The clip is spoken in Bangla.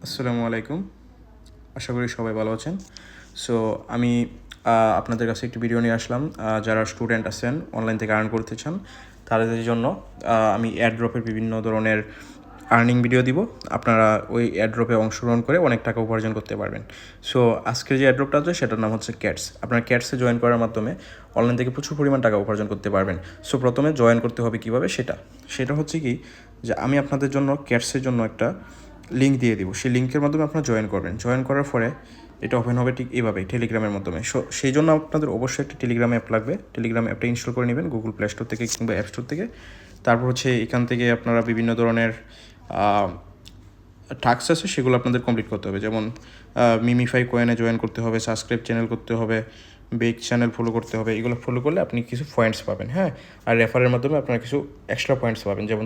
আসসালামু আলাইকুম। আশা করি সবাই ভালো আছেন। সো আমি আপনাদের কাছে একটি ভিডিও নিয়ে আসলাম। যারা স্টুডেন্ট আছেন, অনলাইন থেকে আর্ন করতে চান, তাদের জন্য আমি এয়ারড্রপের বিভিন্ন ধরনের আর্নিং ভিডিও দিব। আপনারা ওই এয়ারড্রপে অংশগ্রহণ করে অনেক টাকা উপার্জন করতে পারবেন। সো আজকের যে এয়ারড্রপটা আছে সেটার নাম হচ্ছে ক্যাটস। আপনার ক্যাটসে জয়েন করার মাধ্যমে অনলাইন থেকে প্রচুর পরিমাণ টাকা উপার্জন করতে পারবেন। সো প্রথমে জয়েন করতে হবে কীভাবে সেটা হচ্ছে কি, যে আমি আপনাদের জন্য ক্যাটসের জন্য একটা লিঙ্ক দিয়ে দিব। সেই লিঙ্কের মাধ্যমে আপনারা জয়েন করবেন। জয়েন করার পরে এটা ওপেন হবে ঠিক এইভাবেই, টেলিগ্রামের মাধ্যমে। সেই জন্য আপনাদের অবশ্যই একটা টেলিগ্রাম অ্যাপ লাগবে। টেলিগ্রাম অ্যাপটা ইনস্টল করে নেবেন গুগল প্লে স্টোর থেকে কিংবা অ্যাপ স্টোর থেকে। তারপর হচ্ছে এখান থেকে আপনারা বিভিন্ন ধরনের টাস্ক আছে, সেগুলো আপনাদের কমপ্লিট করতে হবে। যেমন মিমিফাই কয়েনে জয়েন করতে হবে, সাবস্ক্রাইব চ্যানেল করতে হবে, বেক চ্যানেল ফলো করতে হবে। এগুলো ফলো করলে আপনি কিছু পয়েন্টস পাবেন, হ্যাঁ। আর রেফারের মাধ্যমে আপনারা কিছু এক্সট্রা পয়েন্টস পাবেন। যেমন